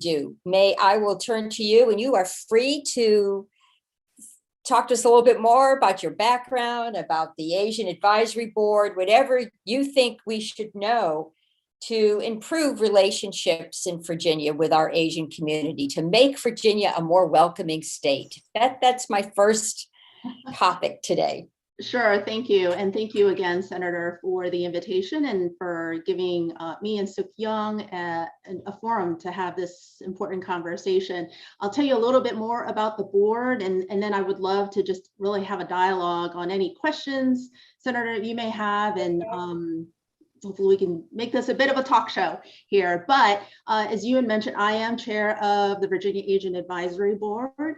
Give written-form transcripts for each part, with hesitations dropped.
do. I will turn to you, and you are free to talk to us a little bit more about your background, about the Asian Advisory Board, whatever you think we should know to improve relationships in Virginia with our Asian community, to make Virginia a more welcoming state. That's my first topic today. Sure, thank you. And thank you again, Senator, for the invitation and for giving me and Suk Young a forum to have this important conversation. I'll tell you a little bit more about the board, and then I would love to just really have a dialogue on any questions, Senator, you may have, and hopefully we can make this a bit of a talk show here. But as you had mentioned, I am chair of the Virginia Asian Advisory Board.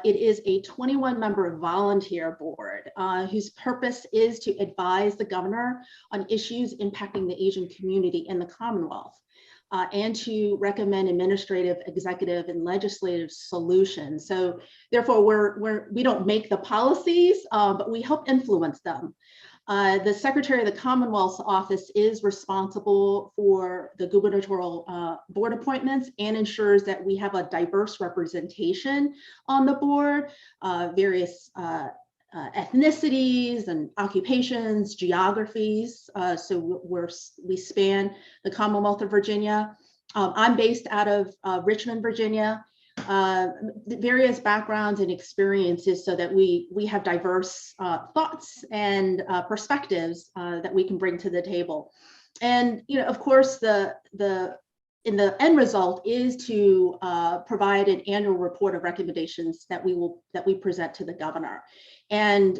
It is a 21-member volunteer board whose purpose is to advise the governor on issues impacting the Asian community in the Commonwealth and to recommend administrative, executive, and legislative solutions. So therefore, we don't make the policies, but we help influence them. The Secretary of the Commonwealth's office is responsible for the gubernatorial board appointments and ensures that we have a diverse representation on the board, various ethnicities and occupations, geographies. So we span the Commonwealth of Virginia. I'm based out of Richmond, Virginia. Various backgrounds and experiences so that we have diverse thoughts and perspectives that we can bring to the table. And of course, the end result is to provide an annual report of recommendations that we present to the governor. And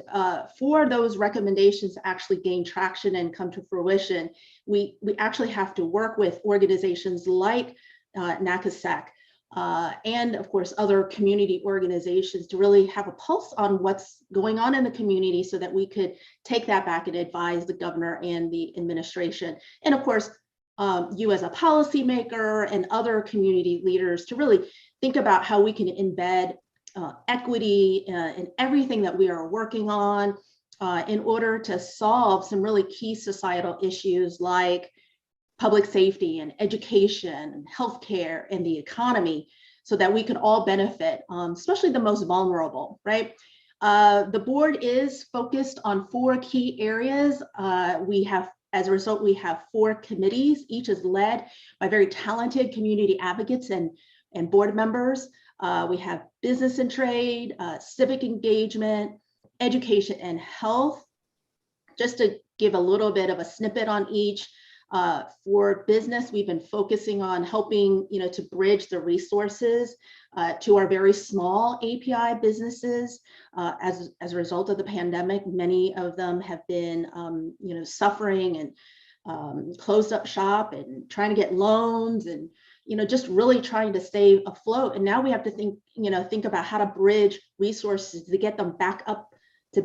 for those recommendations to actually gain traction and come to fruition, we actually have to work with organizations like NACASEC, and of course, other community organizations to really have a pulse on what's going on in the community so that we could take that back and advise the governor and the administration. And of course, you as a policymaker and other community leaders to really think about how we can embed equity in everything that we are working on in order to solve some really key societal issues like public safety and education and healthcare and the economy, so that we can all benefit, especially the most vulnerable, right? The board is focused on 4 key areas. As a result, we have 4 committees. Each is led by very talented community advocates and board members. We have business and trade, civic engagement, education and health. Just to give a little bit of a snippet on each, for business, we've been focusing on helping, to bridge the resources to our very small API businesses. As a result of the pandemic, many of them have been, suffering and closed up shop and trying to get loans and, just really trying to stay afloat. And now we have to think about how to bridge resources to get them back up to,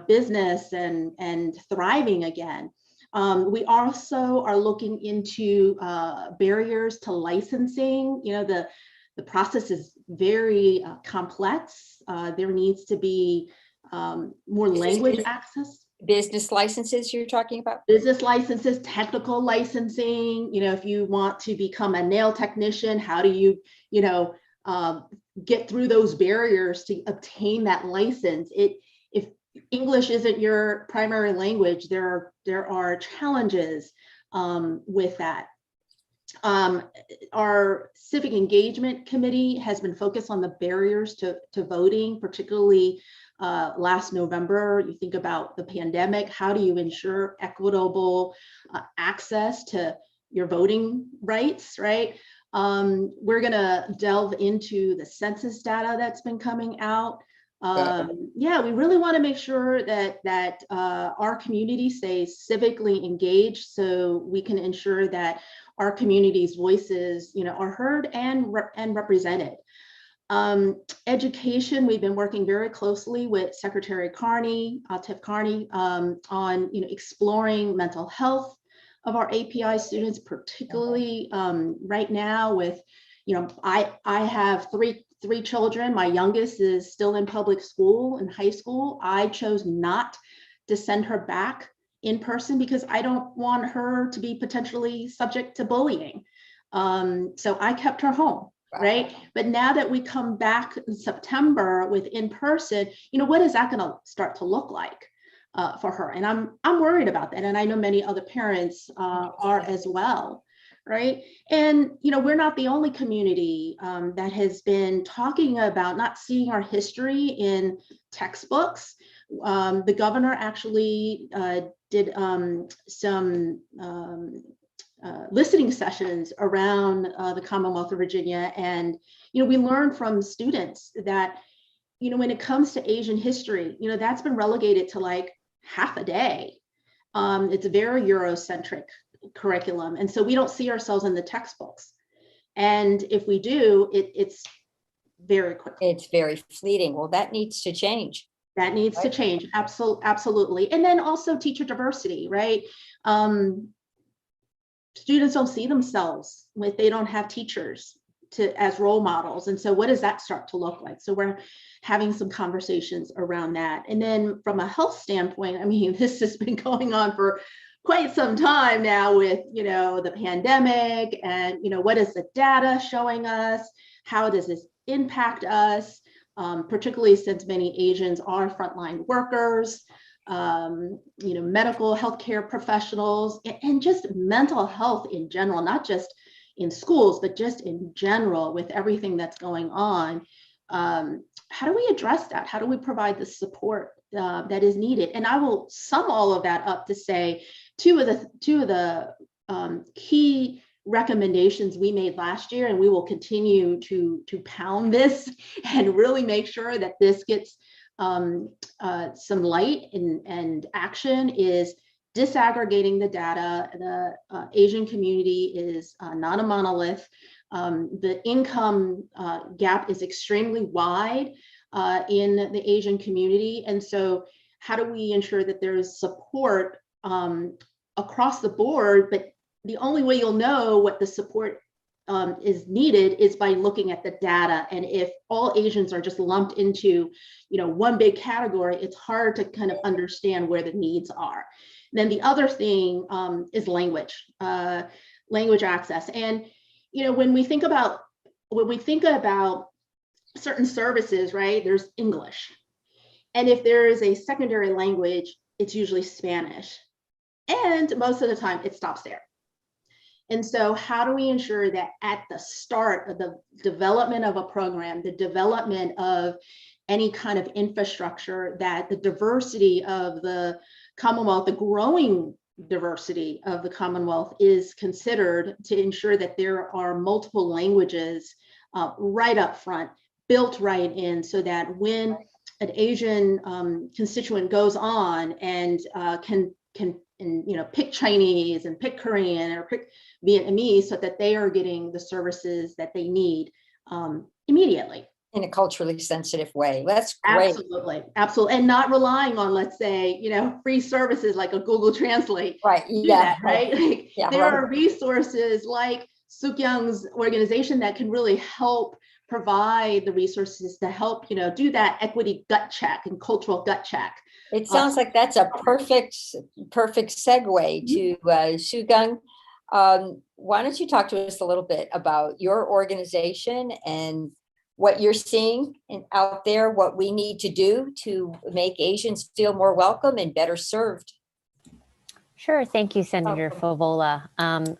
business and thriving again. We also are looking into barriers to licensing. The process is very complex. There needs to be more language access. Business licenses you're talking about? Business licenses, technical licensing. If you want to become a nail technician, how do you, get through those barriers to obtain that license? If English isn't your primary language, there are challenges with that. Our Civic Engagement Committee has been focused on the barriers to voting, particularly last November. You think about the pandemic, how do you ensure equitable access to your voting rights, right? We're gonna delve into the census data that's been coming out. We really want to make sure that our community stays civically engaged, so we can ensure that our community's voices, are heard and represented. Education, we've been working very closely with Secretary Carney, Tiff Carney, on exploring mental health of our API students, particularly right now with, I have three children. My youngest is still in public school, in high school. I chose not to send her back in person because I don't want her to be potentially subject to bullying. So I kept her home. right? But now that we come back in September with in person, what is that going to start to look like for her? And I'm worried about that, and I know many other parents are as well, right? And we're not the only community that has been talking about not seeing our history in textbooks. The governor actually did some listening sessions around the Commonwealth of Virginia. And, we learned from students that, when it comes to Asian history, that's been relegated to like half a day. It's a very Eurocentric curriculum. And so we don't see ourselves in the textbooks. And if we do, it's very quick. It's very fleeting. Well, that needs to change. That needs to change. Absolutely. And then also teacher diversity, right? Students don't see themselves if they don't have teachers as role models. And so what does that start to look like? So we're having some conversations around that. And then from a health standpoint, I mean, this has been going on for quite some time now with, the pandemic and, what is the data showing us? How does this impact us? Particularly since many Asians are frontline workers, medical healthcare professionals, and just mental health in general, not just in schools, but just in general with everything that's going on. How do we address that? How do we provide the support that is needed? And I will sum all of that up to say two of the key recommendations we made last year, and we will continue to pound this and really make sure that this gets some light and action, is disaggregating the data. The Asian community is not a monolith. The income gap is extremely wide in the Asian community. And so how do we ensure that there is support across the board? But the only way you'll know what the support is needed is by looking at the data. And if all Asians are just lumped into, one big category, it's hard to kind of understand where the needs are. Then the other thing is language access. And, when we think about certain services, right, there's English. And if there is a secondary language, it's usually Spanish. And most of the time it stops there. And so how do we ensure that at the start of the development of a program, the development of any kind of infrastructure, that the diversity of the Commonwealth, the growing diversity of the Commonwealth, is considered to ensure that there are multiple languages right up front, built right in, so that when an Asian constituent goes on and can pick Chinese and pick Korean or pick Vietnamese, so that they are getting the services that they need immediately. In a culturally sensitive way. That's great. Absolutely. And not relying on, let's say, free services like a Google Translate. Right. Yeah. Right. There are resources like Suk-Young's organization that can really help provide the resuresources to help, do that equity gut check and cultural gut check. It sounds like that's a perfect segue to Suk-Young. Why don't you talk to us a little bit about your organization and what you're seeing out there, what we need to do to make Asians feel more welcome and better served? Sure. Thank you, Senator Favola.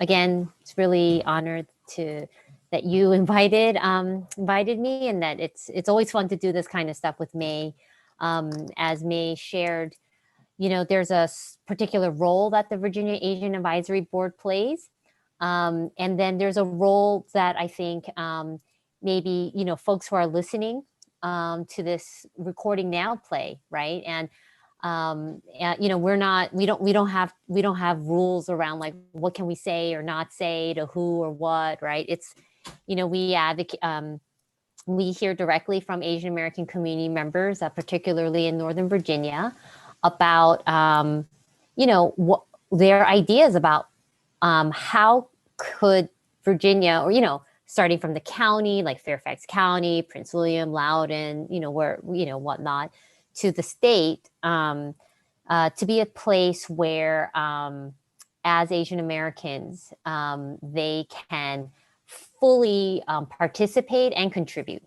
Again, it's really honored that you invited me, and that it's always fun to do this kind of stuff with May. As May shared, there's a particular role that the Virginia Asian Advisory Board plays. And then there's a role that I think maybe, folks who are listening to this recording now play, right? And we don't have rules around like what can we say or not say to who or what, right? It's, we advocate, we hear directly from Asian American community members, particularly in Northern Virginia, about, what their ideas about how could Virginia, or, starting from the county, like Fairfax County, Prince William, Loudoun, whatnot, to the state, to be a place where, as Asian Americans, they can fully participate and contribute.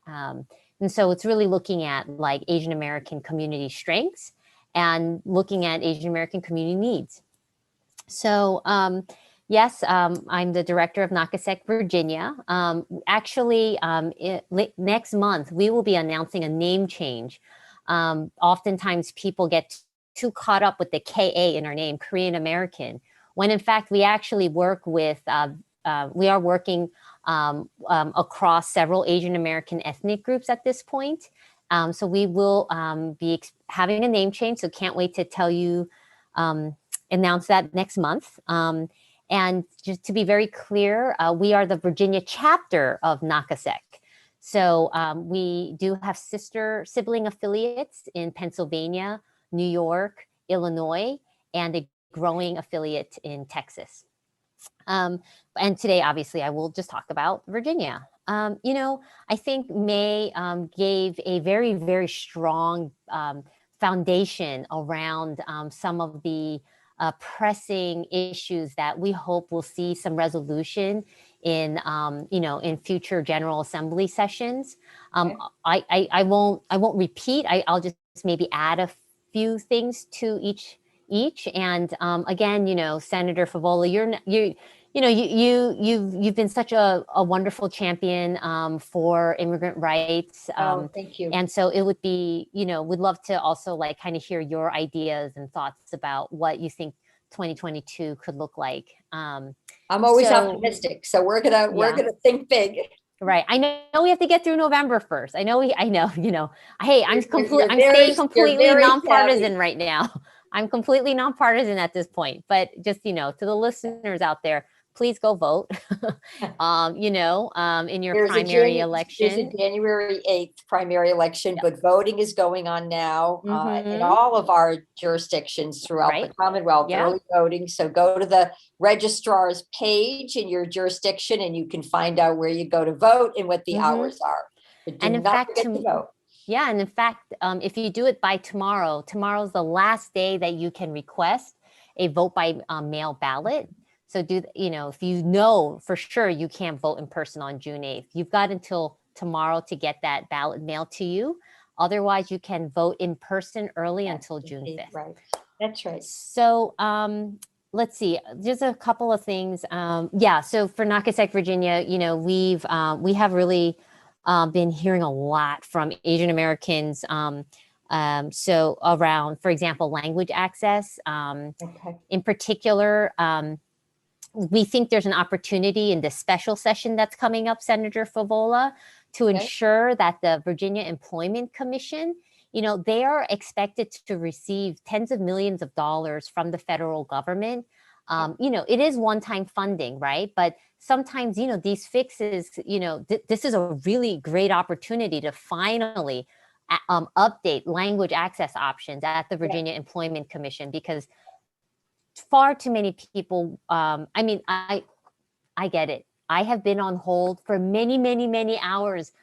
And so it's really looking at like Asian American community strengths and looking at Asian American community needs. So yes, I'm the director of NACASEC Virginia. Actually, next month, we will be announcing a name change. Oftentimes people get too caught up with the KA in our name, Korean American, when in fact we actually work with, we are working across several Asian American ethnic groups at this point. So we will be having a name change, so can't wait to tell you, announce that next month. And just to be very clear, we are the Virginia chapter of NACASEC. So we do have sibling affiliates in Pennsylvania, New York, Illinois, and a growing affiliate in Texas. And today, obviously, I will just talk about Virginia. You know, I think May gave a very, very strong foundation around some of the pressing issues that we hope will see some resolution in, you know, in future General Assembly sessions. Okay. I won't repeat. I'll just maybe add a few things to each. And again, you know, Senator Favola, you've been such a wonderful champion for immigrant rights. Thank you. And so it would be, you know, we'd love to also like kind of hear your ideas and thoughts about what you think 2022 could look like. I'm always optimistic, so we're gonna think big. Right. I know we have to get through November 1st. I know, you know, hey, I'm staying very completely nonpartisan savvy. right now. I'm completely nonpartisan at this point, but just, you know, to the listeners out there, please go vote, you know, in your primary election. There's a January 8th primary election, but voting is going on now in all of our jurisdictions throughout the Commonwealth, early voting. So go to the registrar's page in your jurisdiction and you can find out where you go to vote and what the hours are. But do not forget to vote. Yeah, and in fact, if you do it by tomorrow's the last day that you can request a vote by mail ballot. So you know, if you know for sure you can't vote in person on June 8th, you've got until tomorrow to get that ballot mailed to you. Otherwise, you can vote in person early until June 5th. Right, that's right. So let's see, there's a couple of things. Yeah, so for NACASEC Virginia, you know, we have really been hearing a lot from Asian Americans. So around, for example, language access. In particular, we think there's an opportunity in the special session that's coming up, Senator Favola, to ensure that the Virginia Employment Commission, you know, they are expected to receive tens of millions of dollars from the federal government. You know, it is one-time funding, right? But sometimes, you know, these fixes, you know, this is a really great opportunity to finally update language access options at the Virginia Employment Commission, because far too many people, I mean, I get it. I have been on hold for many, many, many hours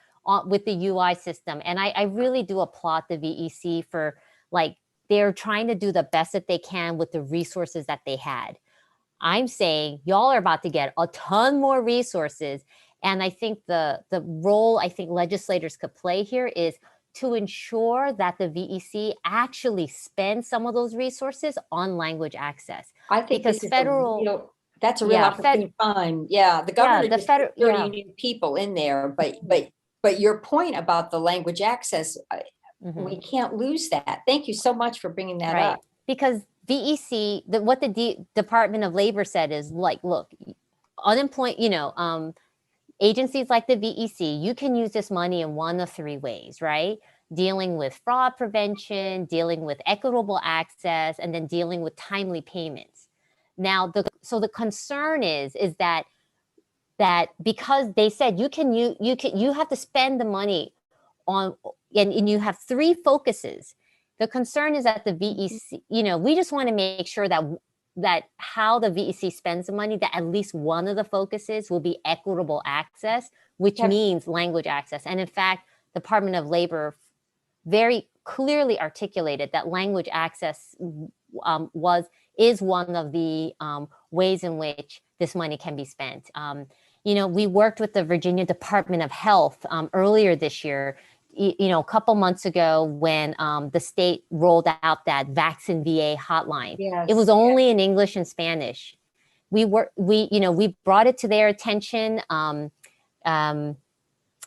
with the UI system. And I really do applaud the VEC for, like, they're trying to do the best that they can with the resources that they had. I'm saying y'all are about to get a ton more resources. And I think the role I think legislators could play here is to ensure that the VEC actually spends some of those resources on language access. I think because federal, that's a real opportune time. Yeah, the government the just put 30 new people in there, but your point about the language access, we can't lose that. Thank you so much for bringing that up. Because VEC, what the Department of Labor said is, like, look, unemployment, you know, agencies like the VEC, you can use this money in one of three ways, right? Dealing with fraud prevention, dealing with equitable access, and then dealing with timely payments. Now, so the concern is that because they said you have to spend the money on, and you have three focuses. The concern is that the VEC, you know, we just want to make sure that how the VEC spends the money, that at least one of the focuses will be equitable access, which means language access. And in fact, the Department of Labor very clearly articulated that language access is one of the ways in which this money can be spent. we worked with the Virginia Department of Health earlier this year, a couple months ago when the state rolled out that Vaccine VA hotline. Yes, It was only in English and Spanish. We brought it to their attention. And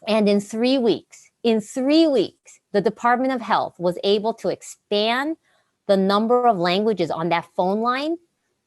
in 3 weeks, the Department of Health was able to expand the number of languages on that phone line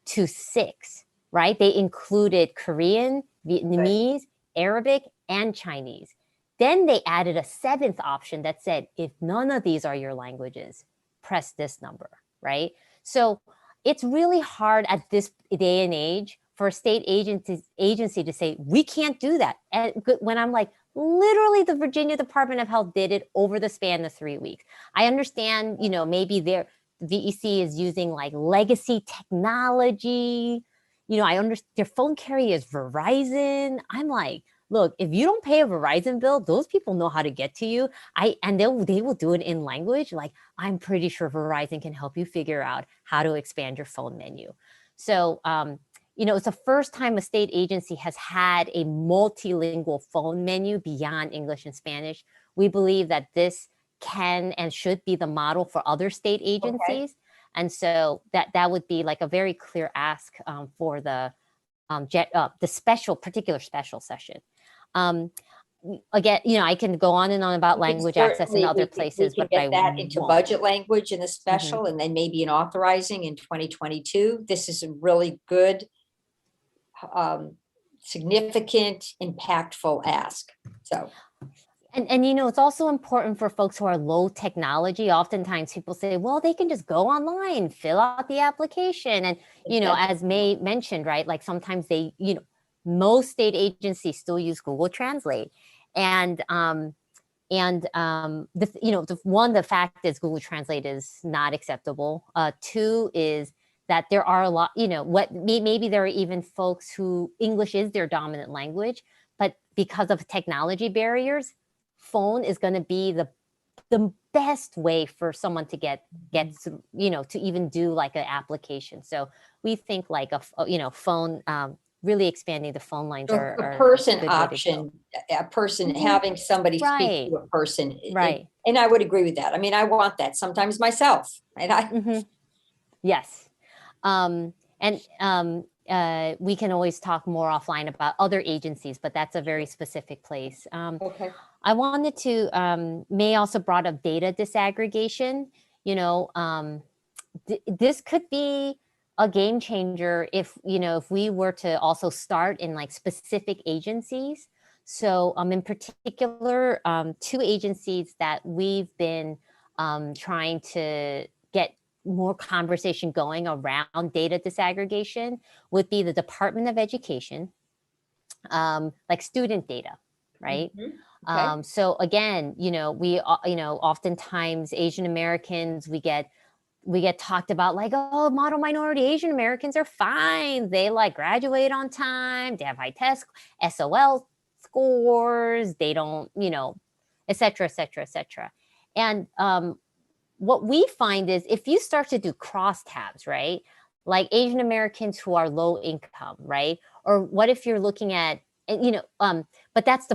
to 6, right? They included Korean, Vietnamese, Arabic, and Chinese. Then they added a 7th option that said, if none of these are your languages, press this number, right? So it's really hard at this day and age for a state agency to say, we can't do that. And when I'm like, literally the Virginia Department of Health did it over the span of 3 weeks. I understand, maybe their VEC is using like legacy technology. I understand their phone carrier is Verizon. I'm like, look, if you don't pay a Verizon bill, those people know how to get to you. And they will do it in language. Like, I'm pretty sure Verizon can help you figure out how to expand your phone menu. So, it's the first time a state agency has had a multilingual phone menu beyond English and Spanish. We believe that this can and should be the model for other state agencies. Okay. And so that would be like a very clear ask for the particular special session. Again, I can go on and on about language access in other places, but get that into budget language in the special, and then maybe an authorizing in 2022. This is a really good, significant, impactful ask. So. And it's also important for folks who are low technology. Oftentimes people say, well, they can just go online, fill out the application. And, as May mentioned, right, like sometimes they, most state agencies still use Google Translate. And the fact is Google Translate is not acceptable. 2 is that there are a lot, maybe there are even folks who English is their dominant language, but because of technology barriers, phone is going to be the best way for someone to get to even do like an application. So we think like a phone, really expanding the phone lines are a person option, a person having somebody speak to a person. Right. And I would agree with that. I mean, I want that sometimes myself. Right. Yes. We can always talk more offline about other agencies, but that's a very specific place. Okay. I wanted to, May also brought up data disaggregation. This could be a game changer if we were to also start in like specific agencies. So in particular, 2 agencies that we've been trying to get more conversation going around data disaggregation would be the Department of Education, like student data, right? Mm-hmm. Okay. So again, we oftentimes Asian Americans, we get talked about like, oh, model minority Asian Americans are fine. They like graduate on time. They have high test SOL scores. They don't, et cetera, et cetera, et cetera. And what we find is if you start to do crosstabs, right? Like Asian Americans who are low income, right? Or what if you're looking at, but that's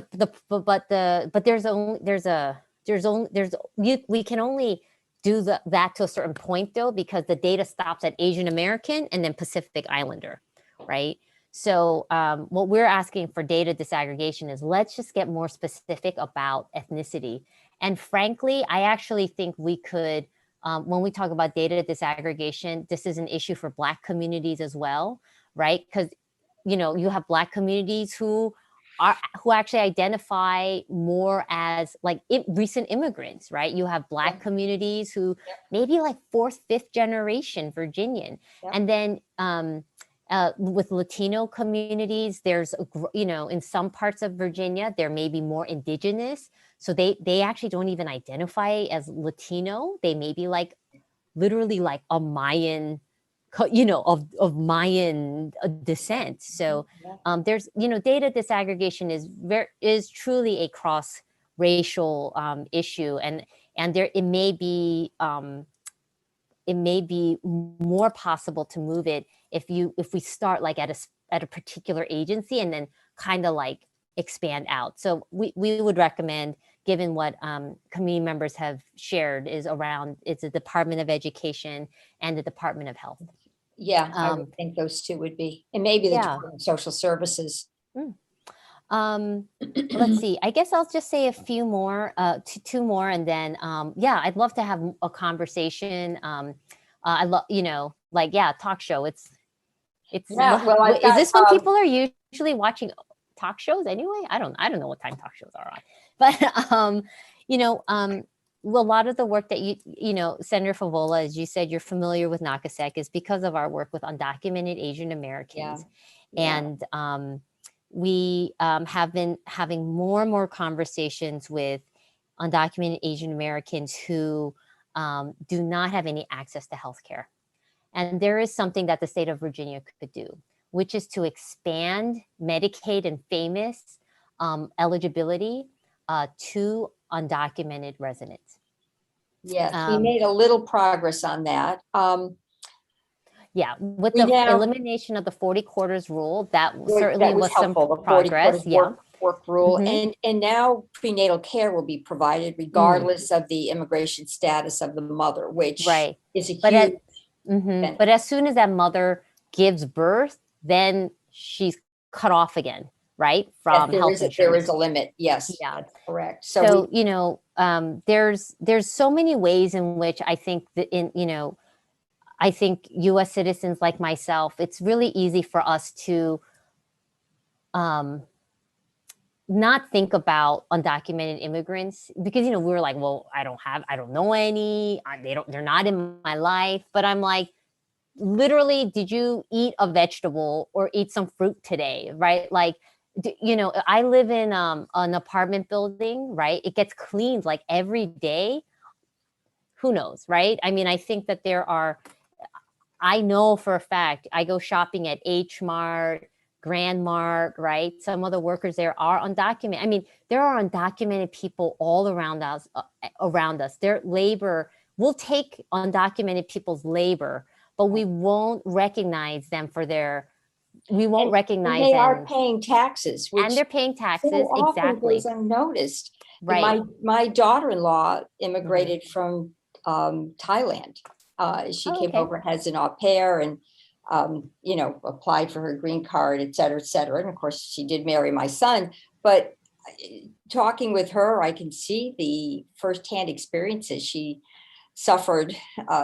we can only do that to a certain point though, because the data stops at Asian American and then Pacific Islander, right? So what we're asking for data disaggregation is let's just get more specific about ethnicity. And frankly, I actually think we could, when we talk about data disaggregation, this is an issue for Black communities as well, right? Because, you have Black communities who actually identify more as like recent immigrants, right? You have Black communities who maybe like 4th, 5th generation Virginian. And then with Latino communities, there's, in some parts of Virginia, there may be more indigenous. So they actually don't even identify as Latino. They may be like literally like a Mayan, of Mayan descent. So there's, data disaggregation is truly a cross-racial issue, and there it may be more possible to move it if we start like at a at a particular agency and then kind of like expand out. So we would recommend, given what community members have shared, is around, it's the Department of Education and the Department of Health. Yeah, I would think those two would be, and maybe the Yeah. Department of Social Services. Let's see, I guess I'll just say a few more, two more, and then yeah, I'd love to have a conversation. I love, like, yeah, talk show. It's Yeah, well, I've is this when got, people are usually watching talk shows anyway? I don't know what time talk shows are on, but well, a lot of the work that Senator Favola, as you said, you're familiar with NACASEC, is because of our work with undocumented Asian Americans. Yeah. And we have been having more and more conversations with undocumented Asian Americans who do not have any access to healthcare. And there is something that the state of Virginia could do, which is to expand Medicaid and FAMUS eligibility to undocumented residents. Yes, we made a little progress on that. Yeah, with the elimination of the 40 quarters rule, that certainly was some helpful, progress. Yeah, work rule, and now prenatal care will be provided regardless of the immigration status of the mother, which is a huge. But as soon as that mother gives birth, then she's cut off again, right? From health insurance. There is a limit. Yes, yeah, that's correct. So there's so many ways in which I think that I think U.S. citizens like myself, it's really easy for us to not think about undocumented immigrants because, we're like, well, I don't know any, they're not in my life. But I'm like, literally, did you eat a vegetable or eat some fruit today? Right? Like, I live in an apartment building, right? It gets cleaned like every day. Who knows? Right? I mean, I think that I know for a fact, I go shopping at H Mart, Grand Mart, right? Some of the workers there are undocumented. I mean, there are undocumented people all around us. Their labor, we'll take undocumented people's labor, but we won't recognize them for we are paying taxes. And they're paying taxes, so often exactly. goes unnoticed. Right. My daughter-in-law immigrated from Thailand. She came over as an au pair and, applied for her green card, et cetera, et cetera. And of course, she did marry my son. But talking with her, I can see the firsthand experiences she suffered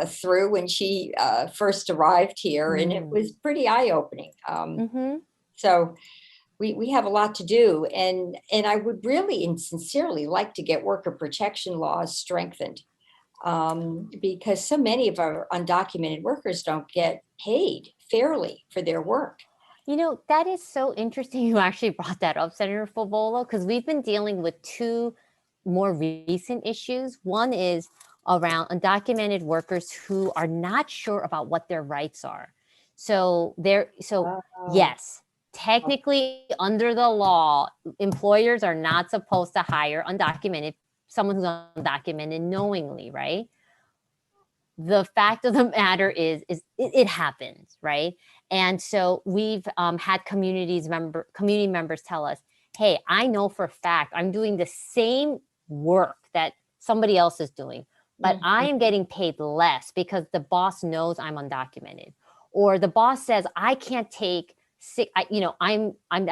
through when she first arrived here. And it was pretty eye-opening. So we have a lot to do. And I would really and sincerely like to get worker protection laws strengthened. Because so many of our undocumented workers don't get paid fairly for their work. That is so interesting. You actually brought that up, Senator Favola, because we've been dealing with two more recent issues. One is around undocumented workers who are not sure about what their rights are. Yes, technically under the law, employers are not supposed to hire someone who's undocumented knowingly, right? The fact of the matter is it happens, right? And so we've had community members tell us, hey, I know for a fact I'm doing the same work that somebody else is doing, but I am getting paid less because the boss knows I'm undocumented. Or the boss says, I can't take sick, I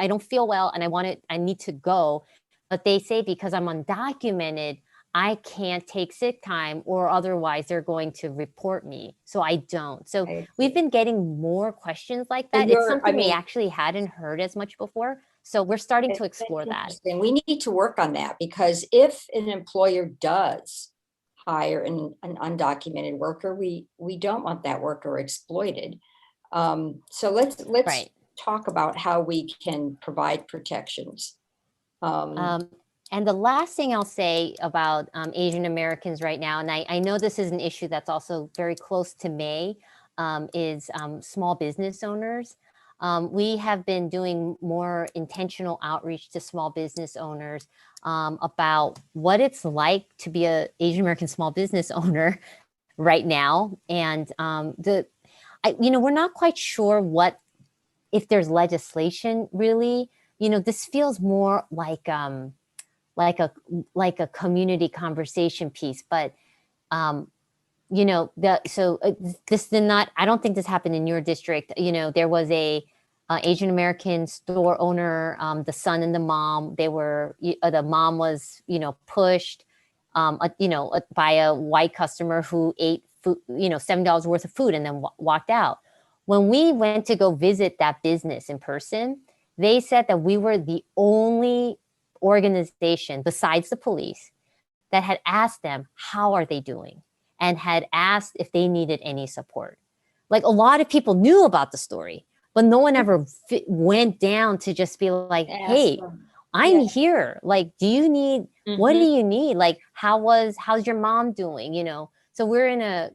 don't feel well and I need to go. But they say because I'm undocumented, I can't take sick time or otherwise they're going to report me. So I don't. So we've been getting more questions like that. It's something we actually hadn't heard as much before. So we're starting to explore that. We need to work on that because if an employer does hire an undocumented worker, we don't want that worker exploited. So let's talk about how we can provide protections. And the last thing I'll say about Asian Americans right now, and I know this is an issue that's also very close to May, is small business owners. We have been doing more intentional outreach to small business owners about what it's like to be an Asian American small business owner right now. And we're not quite sure what if there's legislation really, this feels more like a community conversation piece, but this did not, I don't think this happened in your district. There was a Asian American store owner, the son and the mom, the mom was, pushed, by a white customer who ate food, $7 worth of food and then walked out. When we went to go visit that business in person, they said that we were the only organization besides the police that had asked them, how are they doing? And had asked if they needed any support. Like, a lot of people knew about the story, but no one ever went down to just be like, hey, I'm here. Like, do you need, what do you need? Like, how's your mom doing? So we're in a,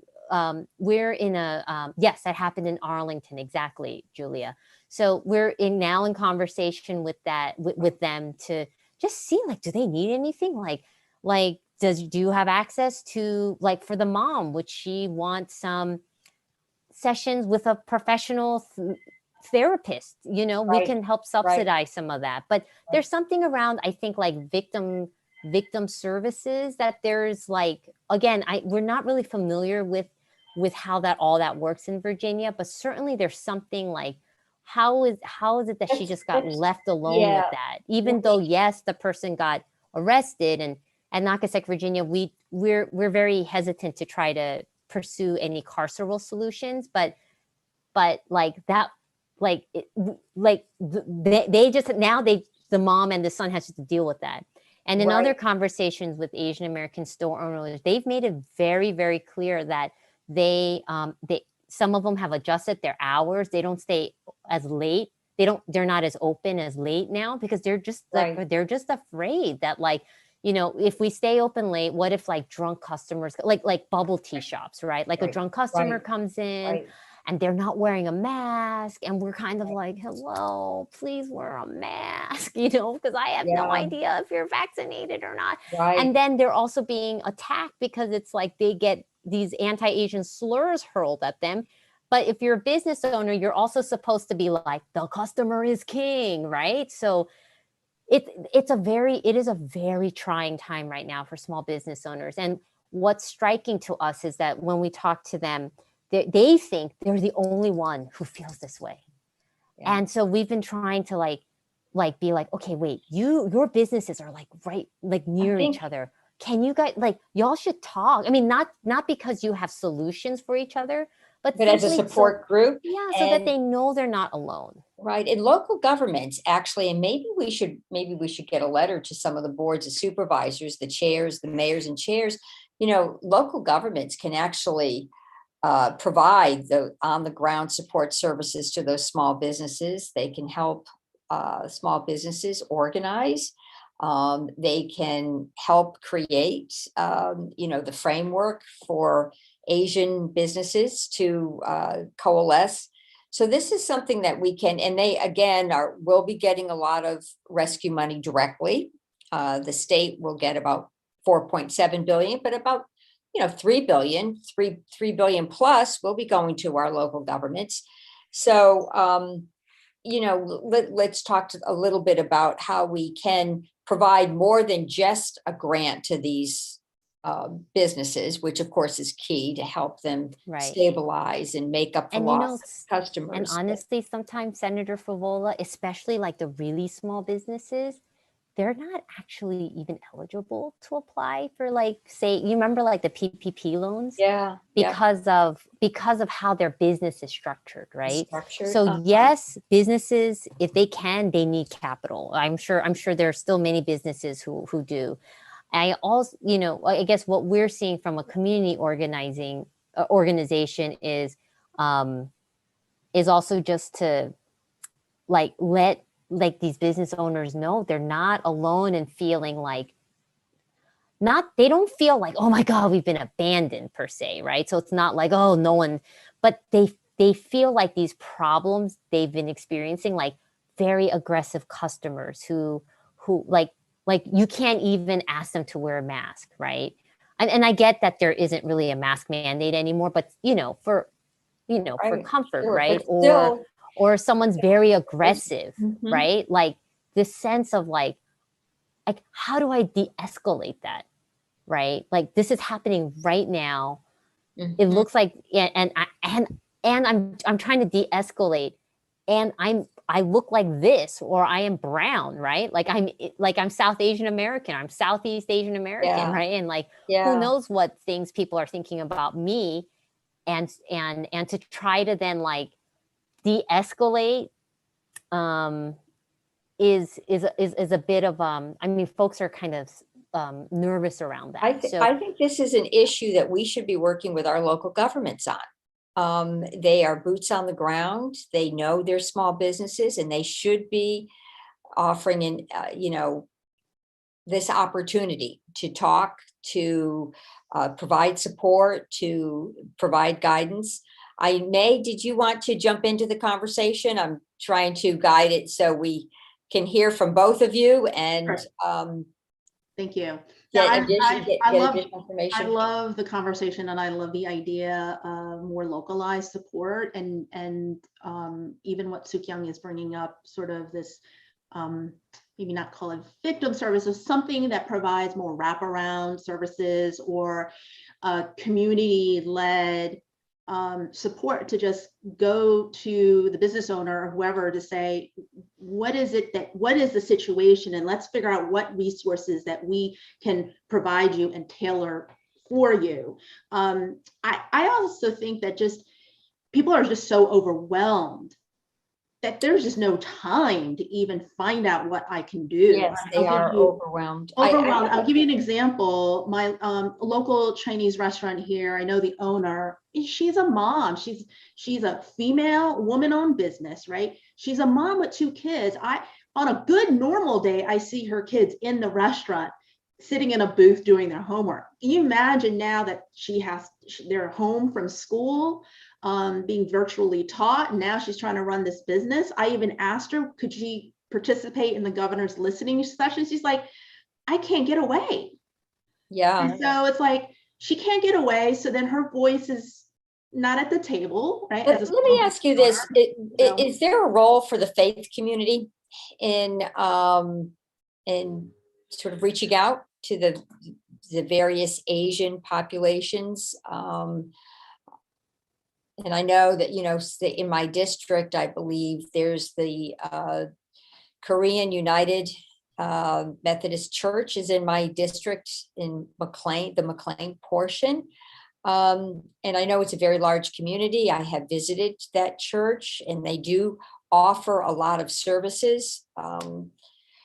yes, that happened in Arlington. Exactly, Julia. So we're now in conversation with them to just see, like, do they need anything? Like, do you have access to, like, for the mom, would she want some sessions with a professional therapist? We can help subsidize some of that. But there's something around, I think, like victim services that there's, like, again, we're not really familiar with how all that works in Virginia, but certainly there's something like, how is it that she just got left alone with that? Even though, yes, the person got arrested, and at Nacogdoches, Virginia, we're very hesitant to try to pursue any carceral solutions, but like that, the mom and the son has to deal with that. And in other conversations with Asian American store owners, they've made it very, very clear that some of them have adjusted their hours. They don't stay as late. They're not as open as late now, because they're just they're just afraid that, like, if we stay open late, what if, like, drunk customers, like bubble tea shops, right? Like a drunk customer comes in and they're not wearing a mask, and we're kind of like, hello, please wear a mask, because I have no idea if you're vaccinated or not. And then they're also being attacked because it's like they get these anti-Asian slurs hurled at them. But if you're a business owner, you're also supposed to be like, the customer is king, right? So it is a very trying time right now for small business owners. And what's striking to us is that when we talk to them, they think they're the only one who feels this way. And so we've been trying to like be like, okay, wait, your businesses are like near each other. Can you guys, like, y'all should talk? I mean, not because you have solutions for each other, but as a support group. Yeah, so that they know they're not alone. Right. In local governments, actually, and maybe we should get a letter to some of the boards of supervisors, the chairs, the mayors and chairs. Local governments can actually provide the on the ground support services to those small businesses. They can help small businesses organize. They can help create, the framework for Asian businesses to coalesce. So this is something that we can, and they, again, will be getting a lot of rescue money directly. The state will get about 4.7 billion, but about 3 billion plus will be going to our local governments. So let's talk a little bit about how we can provide more than just a grant to these businesses, which of course is key to help them stabilize and make up the lost customers. And honestly, sometimes, Senator Favola, especially like the really small businesses, they're not actually even eligible to apply for, like, say, you remember like the PPP loans? Because of how their business is structured, right? So yes, businesses, if they can, they need capital. I'm sure there are still many businesses who do. I also, I guess what we're seeing from a community organization is also just to let these business owners know they're not alone in feeling like they don't feel like, oh my God, we've been abandoned per se, right? So it's not like, oh, no one, but they feel like these problems they've been experiencing, like very aggressive customers who like you can't even ask them to wear a mask, right? And I get that there isn't really a mask mandate anymore, but for comfort, right? or someone's very aggressive, Mhm. right? Like this sense of like how do I de-escalate that, right? Like this is happening right now. It Mhm. looks like, and I'm trying to de-escalate, and I look like this, or I am brown, right? Like I'm South Asian American, I'm Southeast Asian American, Yeah. right? And like who Yeah. knows what things people are thinking about me, and to try to then like de-escalate is a bit of I mean, folks are kind of nervous around that. I think this is an issue that we should be working with our local governments on. They are boots on the ground. They know they're small businesses, and they should be offering in, this opportunity to talk, to provide support, to provide guidance. Did you want to jump into the conversation? I'm trying to guide it so we can hear from both of you and Sure. Thank you. get Yeah, additional I information. love the conversation, and I love the idea of more localized support, and even what Suk-Young is bringing up, sort of this maybe not call it victim services, something that provides more wraparound services or community-led support to just go to the business owner or whoever to say, what is the situation, and let's figure out what resources that we can provide you and tailor for you. I also think that just people are just so overwhelmed that there's just no time to even find out what I can do. Yes, they are overwhelmed. Overwhelmed. I'll give you an example. My local Chinese restaurant here, I know the owner, she's a mom. She's a female woman-owned business, right? She's a mom with 2 kids. On a good normal day, I see her kids in the restaurant sitting in a booth doing their homework. Can you imagine now that they're home from school, being virtually taught, and now she's trying to run this business? I even asked her, could she participate in the governor's listening session? She's like, I can't get away. Yeah. And so it's like, she can't get away. So then her voice is not at the table, right? Let me ask you this. Is there a role for the faith community in sort of reaching out to the various Asian populations? And I know that, in my district, I believe there's the Korean United Methodist Church is in my district in McLean, the McLean portion. And I know it's a very large community. I have visited that church, and they do offer a lot of services.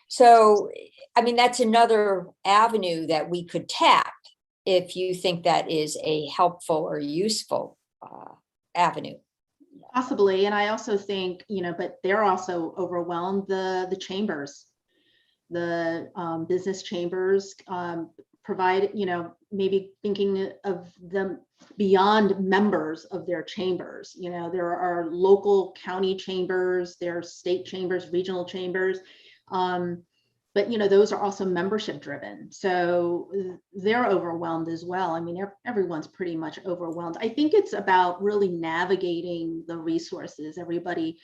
So, I mean, that's another avenue that we could tap if you think that is a helpful or useful avenue. Possibly. And I also think, but they're also overwhelmed, the chambers, the business chambers provide, maybe thinking of them beyond members of their chambers. There are local county chambers, there are state chambers, regional chambers. But those are also membership driven, so they're overwhelmed as well. I mean, everyone's pretty much overwhelmed. I think it's about really navigating the resources, everybody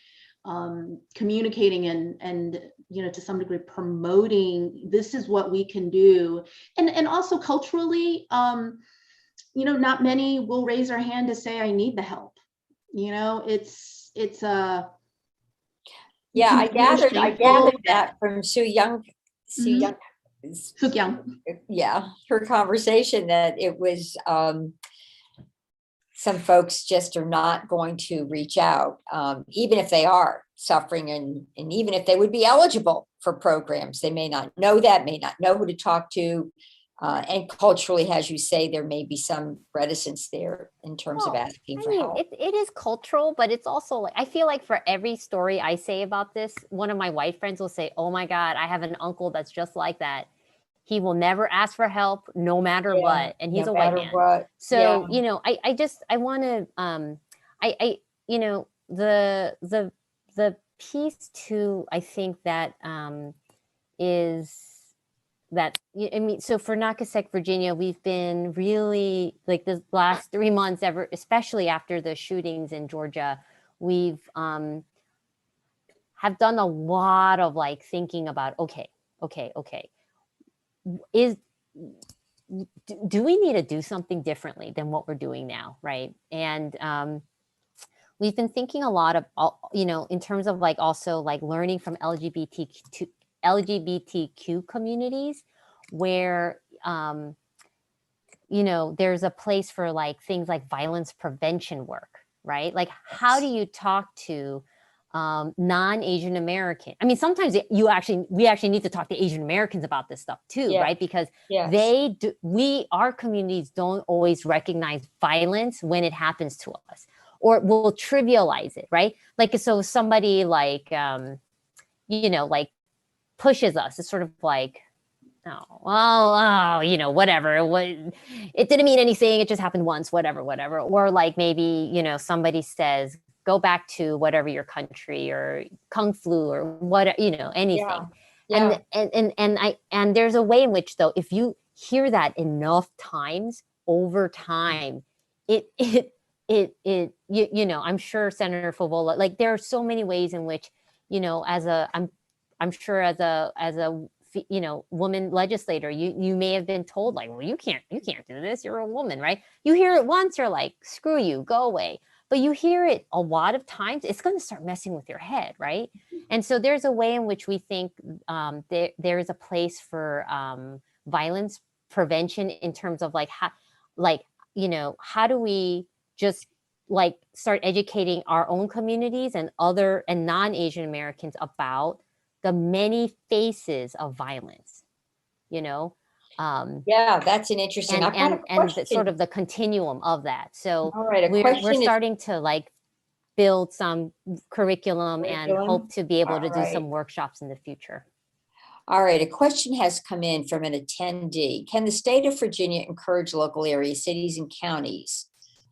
communicating and to some degree promoting, this is what we can do, and also culturally, not many will raise their hand to say, I need the help. It's yeah, I gathered that from Suk-Young. Yeah, her conversation, that it was some folks just are not going to reach out, even if they are suffering, and even if they would be eligible for programs. They may not know that, may not know who to talk to. And culturally, as you say, there may be some reticence there in terms of asking for help. It is cultural, but it's also like, I feel like for every story I say about this, one of my white friends will say, oh my God, I have an uncle that's just like that. He will never ask for help, no matter what. And he's a white man. So, I want to, the piece too, I think that is that, I mean, so for Nacogdoches, Virginia, we've been really, like, the last 3 months, especially after the shootings in Georgia, we've have done a lot of like thinking about, okay, do we need to do something differently than what we're doing now, right? And we've been thinking a lot of, in terms of like also like learning from LGBTQ communities, where there's a place for like things like violence prevention work, right? Like, how do you talk to non-Asian American? I mean, sometimes we actually need to talk to Asian Americans about this stuff too, Yeah. right? Because Yes. our communities don't always recognize violence when it happens to us, or will trivialize it, right? Like, so somebody like, like pushes us, it's sort of like, whatever. It didn't mean anything. It just happened once, whatever. Or like maybe, somebody says, go back to whatever your country, or Kung Flu, or what, anything. Yeah. And there's a way in which, though, if you hear that enough times over time, I'm sure Senator Favola, like there are so many ways in which, I'm sure as a woman legislator, you may have been told like, well, you can't do this, you're a woman, right? You hear it once, you're like, screw you, go away. But you hear it a lot of times, it's going to start messing with your head, right? And so there's a way in which we think there is a place for violence prevention, in terms of like how do we just like start educating our own communities and non-Asian Americans about the many faces of violence, Yeah, that's an interesting. I've got a and question. sort of the continuum of that. So All right, we're starting to like build some curriculum and hope to be able to do some workshops in the future. All right, a question has come in from an attendee. Can the state of Virginia encourage local areas, cities, and counties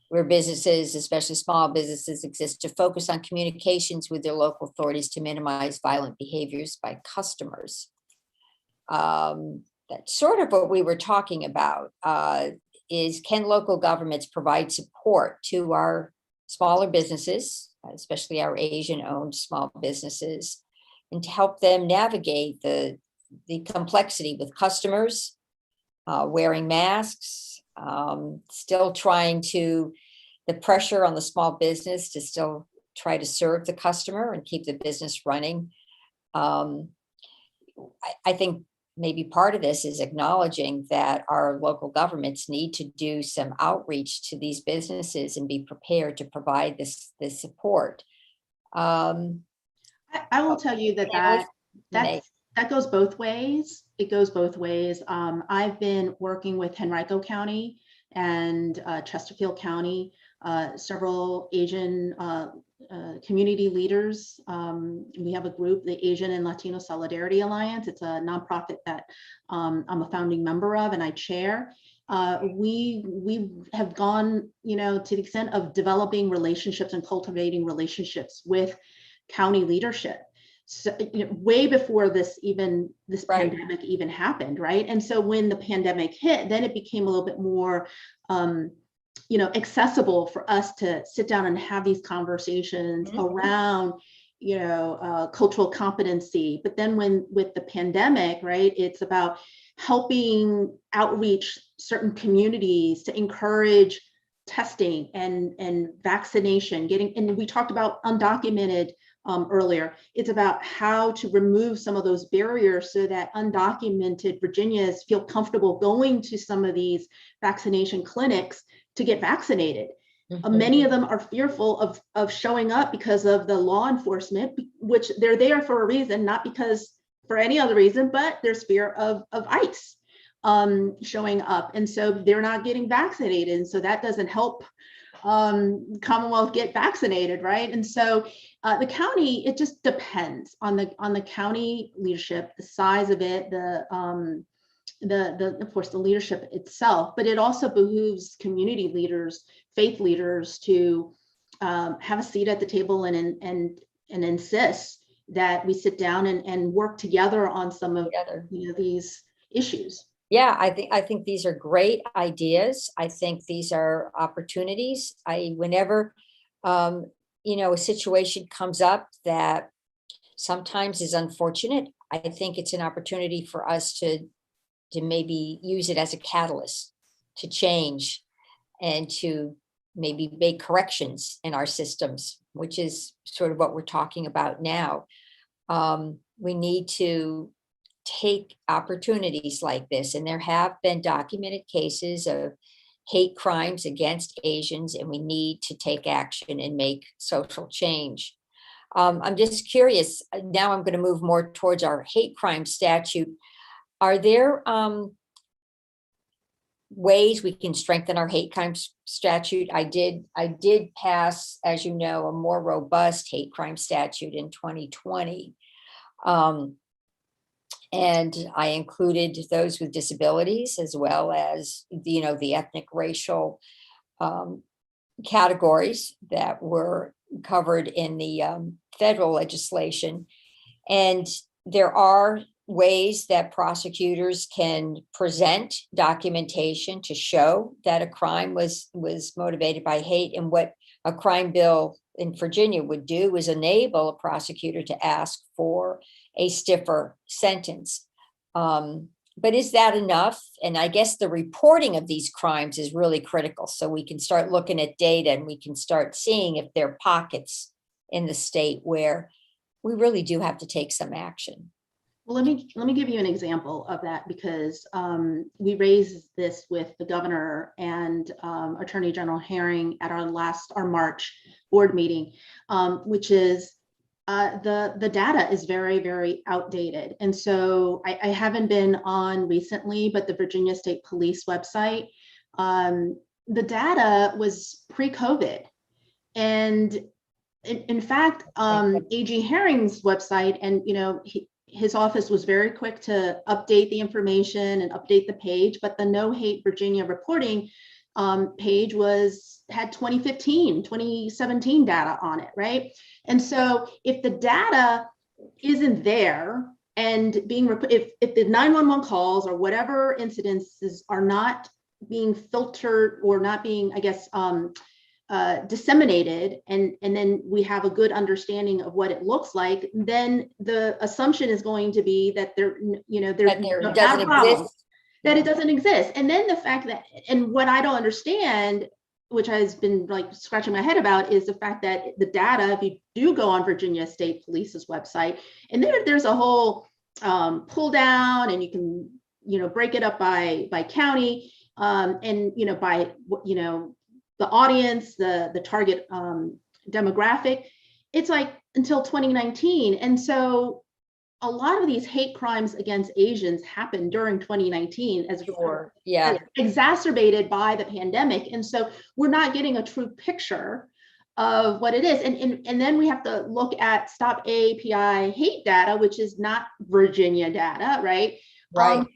where businesses, especially small businesses, exist, to focus on communications with their local authorities to minimize violent behaviors by customers? That's sort of what we were talking about, is can local governments provide support to our smaller businesses, especially our Asian-owned small businesses, and to help them navigate the complexity with customers, wearing masks, still trying to, the pressure on the small business to still try to serve the customer and keep the business running. I think maybe part of this is acknowledging that our local governments need to do some outreach to these businesses and be prepared to provide this support. I will tell you that goes both ways. It goes both ways. I've been working with Henrico County and Chesterfield County, several Asian community leaders. We have a group, the Asian and Latino Solidarity Alliance. It's a nonprofit that I'm a founding member of and I chair. We have gone, to the extent of developing relationships and cultivating relationships with county leadership. So, way before this pandemic even happened, right? And so when the pandemic hit, then it became a little bit more accessible for us to sit down and have these conversations around, cultural competency. But then with the pandemic, right, it's about helping outreach certain communities to encourage testing and vaccination, and we talked about undocumented earlier. It's about how to remove some of those barriers so that undocumented Virginians feel comfortable going to some of these vaccination clinics to get vaccinated. Many of them are fearful of showing up because of the law enforcement, which they're there for a reason, not because for any other reason, but there's fear of ICE showing up. And so they're not getting vaccinated. And so that doesn't help Commonwealth get vaccinated, right? And so the county, it just depends on the county leadership, the size of it, of course the leadership itself, but it also behooves community leaders, faith leaders to have a seat at the table and insist that we sit down and work together on some of these issues. Yeah, I think these are great ideas. I think these are opportunities. Whenever a situation comes up that sometimes is unfortunate. I think it's an opportunity for us to maybe use it as a catalyst to change and to maybe make corrections in our systems, which is sort of what we're talking about now. We need to take opportunities like this, and there have been documented cases of hate crimes against Asians, and we need to take action and make social change. I'm just curious, now I'm going to move more towards our hate crime statute. Are there ways we can strengthen our hate crime statute? I did pass, as you know, a more robust hate crime statute in 2020. And I included those with disabilities as well as, the ethnic racial categories that were covered in the federal legislation. And there are ways that prosecutors can present documentation to show that a crime was motivated by hate. And what a crime bill in Virginia would do is enable a prosecutor to ask for a stiffer sentence. But is that enough? And I guess the reporting of these crimes is really critical. So we can start looking at data and we can start seeing if there are pockets in the state where we really do have to take some action. Well, let me give you an example of that, because we raised this with the governor and Attorney General Herring at our March board meeting, which is the data is very, very outdated. And so I haven't been on recently, but the Virginia State Police website, the data was pre-COVID. And in fact, AG Herring's website, and his office was very quick to update the information and update the page, but the No Hate Virginia reporting page had 2015, 2017 data on it, right? And so if the data isn't there and if the 911 calls or whatever incidences are not being filtered or not being, I guess, disseminated, and then we have a good understanding of what it looks like, then the assumption is going to be that there's not a problem, that it doesn't exist. And then the fact that, and what I don't understand, which has been like scratching my head about, is the fact that the data, if you do go on Virginia State Police's website, and there's a whole pull down, and you can break it up by county, and by the audience, the target demographic. It's like until 2019. And so a lot of these hate crimes against Asians happened during 2019 as exacerbated by the pandemic. And so we're not getting a true picture of what it is. And then we have to look at Stop AAPI hate data, which is not Virginia data, right? Right.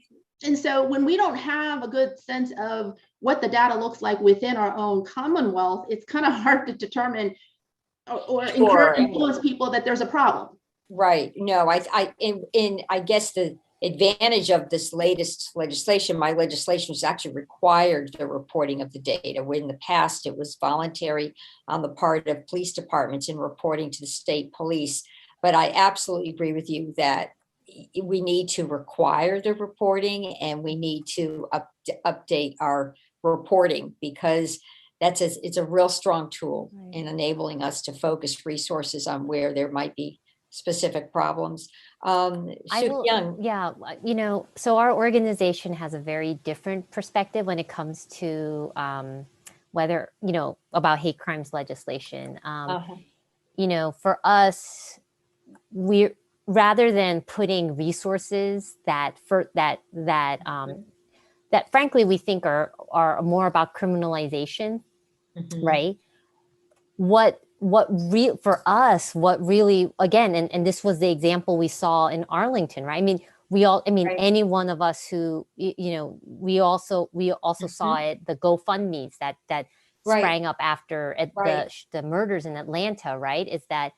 And so when we don't have a good sense of what the data looks like within our own Commonwealth, it's kind of hard to determine or influence people that there's a problem. Right. No, I guess the advantage of this latest legislation, my legislation was actually required the reporting of the data, where in the past it was voluntary on the part of police departments in reporting to the state police. But I absolutely agree with you that we need to require the reporting, and we need to update our reporting, because it's a real strong tool in enabling us to focus resources on where there might be specific problems. Young. Yeah, so our organization has a very different perspective when it comes to whether, about hate crimes legislation. For us, we're, rather than putting resources that frankly we think are more about criminalization, right? For us, what really, again, and this was the example we saw in Arlington, right? Right. Any one of us who, we also saw it, the GoFundMes that sprang up after the murders in Atlanta, right? Is that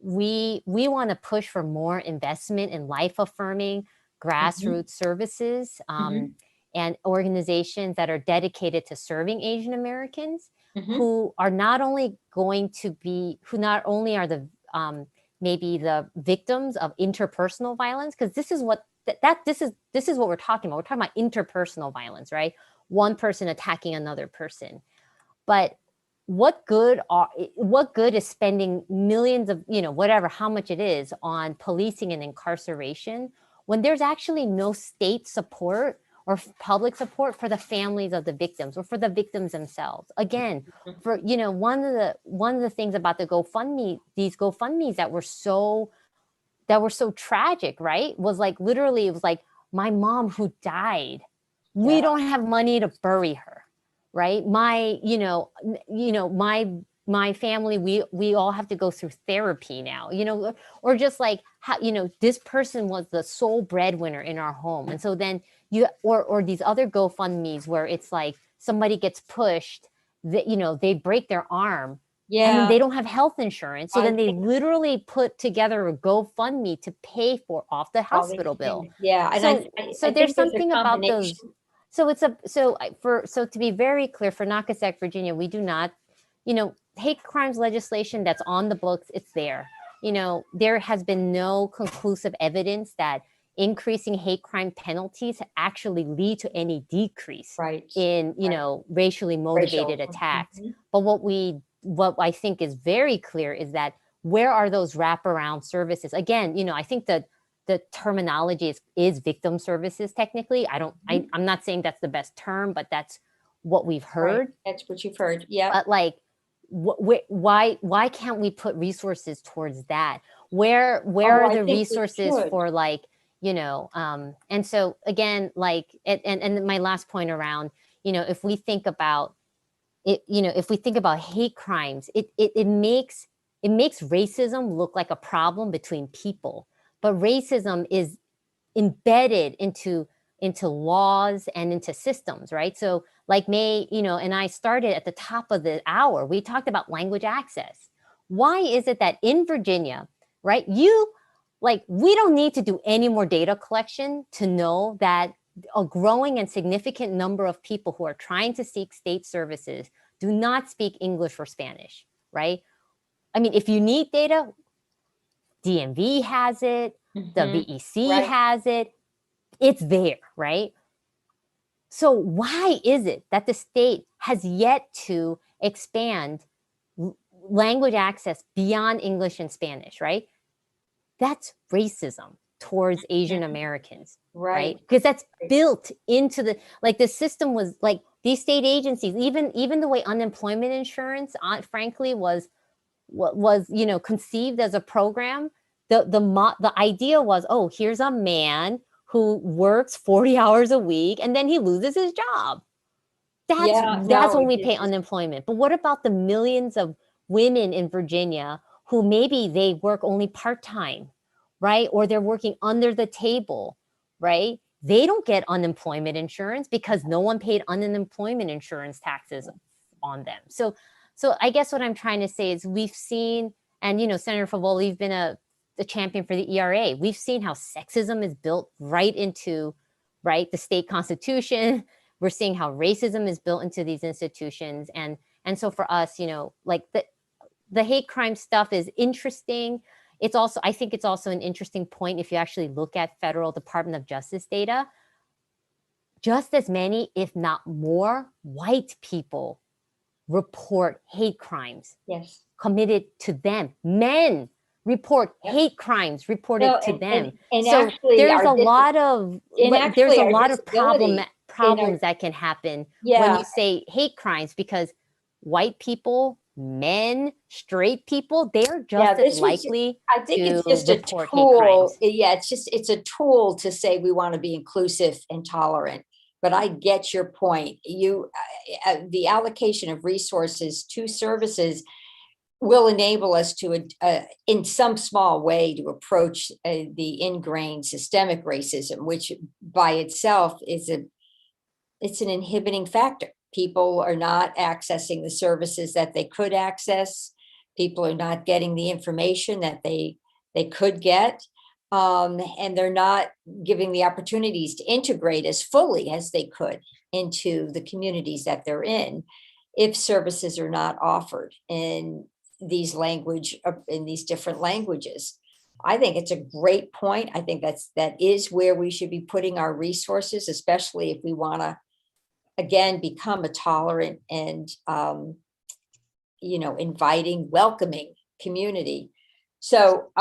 we want to push for more investment in life-affirming grassroots services and organizations that are dedicated to serving Asian Americans, who are not only are the maybe the victims of interpersonal violence, because this is what this is what we're talking about. We're talking about interpersonal violence, right? One person attacking another person. But what good is spending millions of, whatever, how much it is on policing and incarceration when there's actually no state support or public support for the families of the victims or for the victims themselves? Again, for, one of the things about these GoFundMes that were so tragic, right? Was like, literally, it was like, my mom who died, we don't have money to bury her, right? My family, we all have to go through therapy now, or just like, how, this person was the sole breadwinner in our home. And so then or these other GoFundMes where it's like somebody gets pushed, that, they break their arm. And then they don't have health insurance. So then they literally put together a GoFundMe to pay off the hospital bill. Yeah. And so there's something about those. So so to be very clear, for Knockasegg, Virginia, we do not, hate crimes legislation that's on the books. It's there. There has been no conclusive evidence that increasing hate crime penalties actually lead to any decrease in, racially motivated attacks. But what I think is very clear is that where are those wraparound services? Again, I think that the terminology is victim services. Technically, I'm not saying that's the best term, but that's what we've heard. Right. That's what you've heard. Yeah. But like, why can't we put resources towards that? Where are the resources for, like, and so again, like, and my last point around, if we think about it, if we think about hate crimes, it makes racism look like a problem between people, but racism is embedded into laws and into systems, right? So like May, and I started at the top of the hour, we talked about language access. Why is it that in Virginia, right, we don't need to do any more data collection to know that a growing and significant number of people who are trying to seek state services do not speak English or Spanish, right? I mean, if you need data, DMV has it, the VEC has it, it's there, right? So why is it that the state has yet to expand language access beyond English and Spanish, right? That's racism towards Asian Americans, right? Because that's built into the system was like these state agencies, even the way unemployment insurance, frankly, was conceived as a program. The idea was, oh, here's a man who works 40 hours a week and then he loses his job. That's when we pay unemployment. But what about the millions of women in Virginia who maybe they work only part-time, right? Or they're working under the table, right? They don't get unemployment insurance because no one paid unemployment insurance taxes on them. So I guess what I'm trying to say is we've seen, and Senator Favoli, you've been a champion for the ERA. We've seen how sexism is built right into, the state constitution. We're seeing how racism is built into these institutions. And so for us, like the hate crime stuff is interesting. I think it's also an interesting point if you actually look at federal Department of Justice data. Just as many, if not more, white people report hate crimes committed to them. Men report hate crimes reported to them. And so actually there's a lot of problems that can happen when you say hate crimes, because white people, men, straight people, they're just as likely I think it's just a tool. It's a tool to say we want to be inclusive and tolerant. But I get your point. The allocation of resources to services will enable us to, in some small way, to approach the ingrained systemic racism, which by itself it's an inhibiting factor. People are not accessing the services that they could access. People are not getting the information that they could get. And they're not giving the opportunities to integrate as fully as they could into the communities that they're in if services are not offered. And these language in these different languages. I think it's a great point. I think that is where we should be putting our resources, especially if we want to, again, become a tolerant and, inviting, welcoming community. So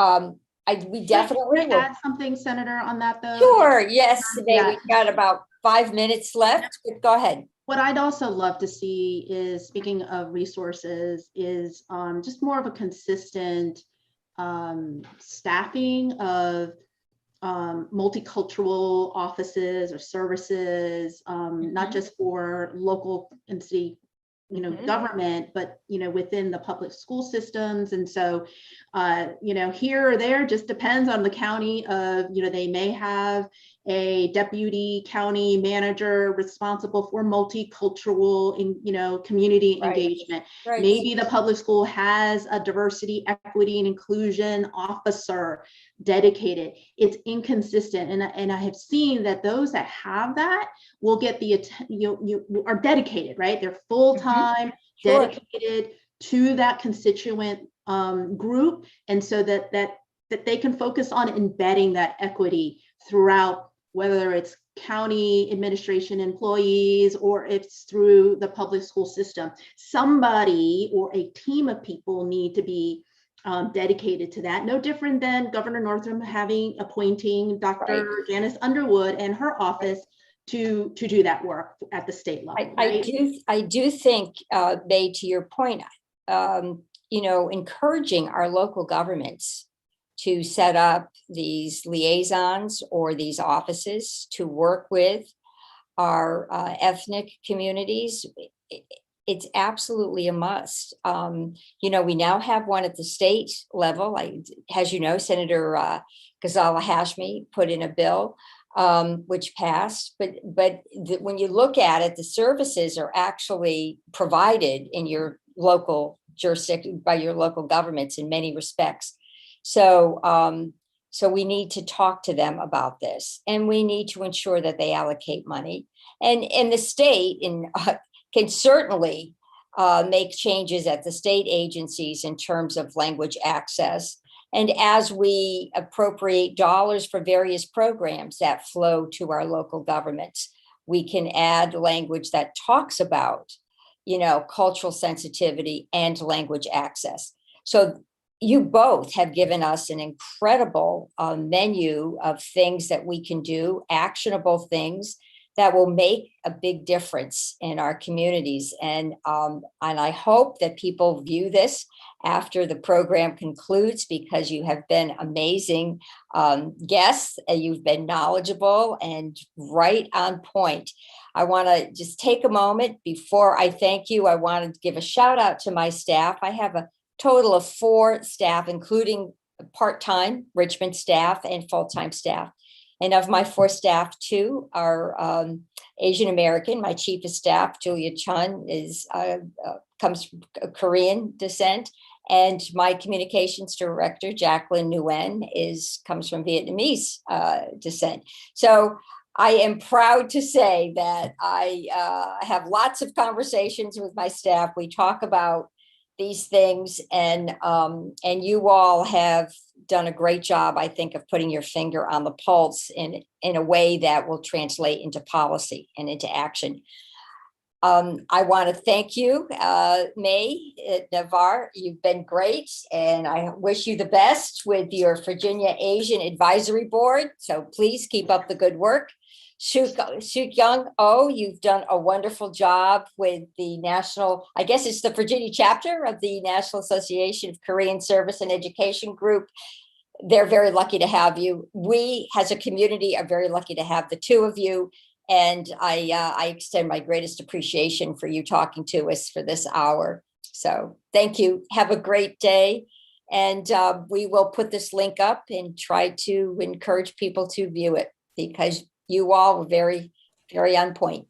we definitely Can I add something, Senator, on that though? Sure. Yes. Yeah. We've got about 5 minutes left. Go ahead. What I'd also love to see is, speaking of resources, is just more of a consistent staffing of multicultural offices or services, not just for local and city government, but within the public school systems. And so here or there, just depends on the county of, they may have a deputy county manager responsible for multicultural community Right. engagement. Right. Maybe the public school has a diversity, equity, and inclusion officer dedicated. It's inconsistent, and I have seen that those that have that will get you are dedicated, right? They're full-time, Sure. dedicated to that constituent group, and so that they can focus on embedding that equity throughout, whether it's county administration employees or if it's through the public school system. Somebody or a team of people need to be dedicated to that. No different than Governor Northam appointing Dr. Right. Janice Underwood and her office to do that work at the state level. I do think, May, to your point, encouraging our local governments to set up these liaisons or these offices to work with our ethnic communities. It's absolutely a must. We now have one at the state level. As you know, Senator Ghazala Hashmi put in a bill which passed. But when you look at it, the services are actually provided in your local jurisdiction by your local governments in many respects. So we need to talk to them about this, and we need to ensure that they allocate money. And the state can certainly make changes at the state agencies in terms of language access. And as we appropriate dollars for various programs that flow to our local governments, we can add language that talks about, cultural sensitivity and language access. So you both have given us an incredible menu of things that we can do, actionable things that will make a big difference in our communities. And I hope that people view this after the program concludes, because you have been amazing guests, and you've been knowledgeable and right on point. I want to just take a moment before I thank you. I want to give a shout out to my staff. I have a total of 4 staff, including part-time Richmond staff and full-time staff. And of my 4 staff, 2 are Asian American. My chief of staff, Julia Chun, comes from Korean descent, and my communications director, Jacqueline Nguyen, comes from Vietnamese descent. So I am proud to say that I have lots of conversations with my staff. We talk about these things, and you all have done a great job, I think, of putting your finger on the pulse in a way that will translate into policy and into action. I want to thank you, May Navar. You've been great, and I wish you the best with your Virginia Asian Advisory Board. So please keep up the good work. Suk Young Oh, you've done a wonderful job with the national, I guess it's the Virginia chapter of the National Association of Korean Service and Education Group. They're very lucky to have you. We, as a community, are very lucky to have the 2 of you. And I extend my greatest appreciation for you talking to us for this hour. So thank you. Have a great day. And we will put this link up and try to encourage people to view it, because you all were very, very on point.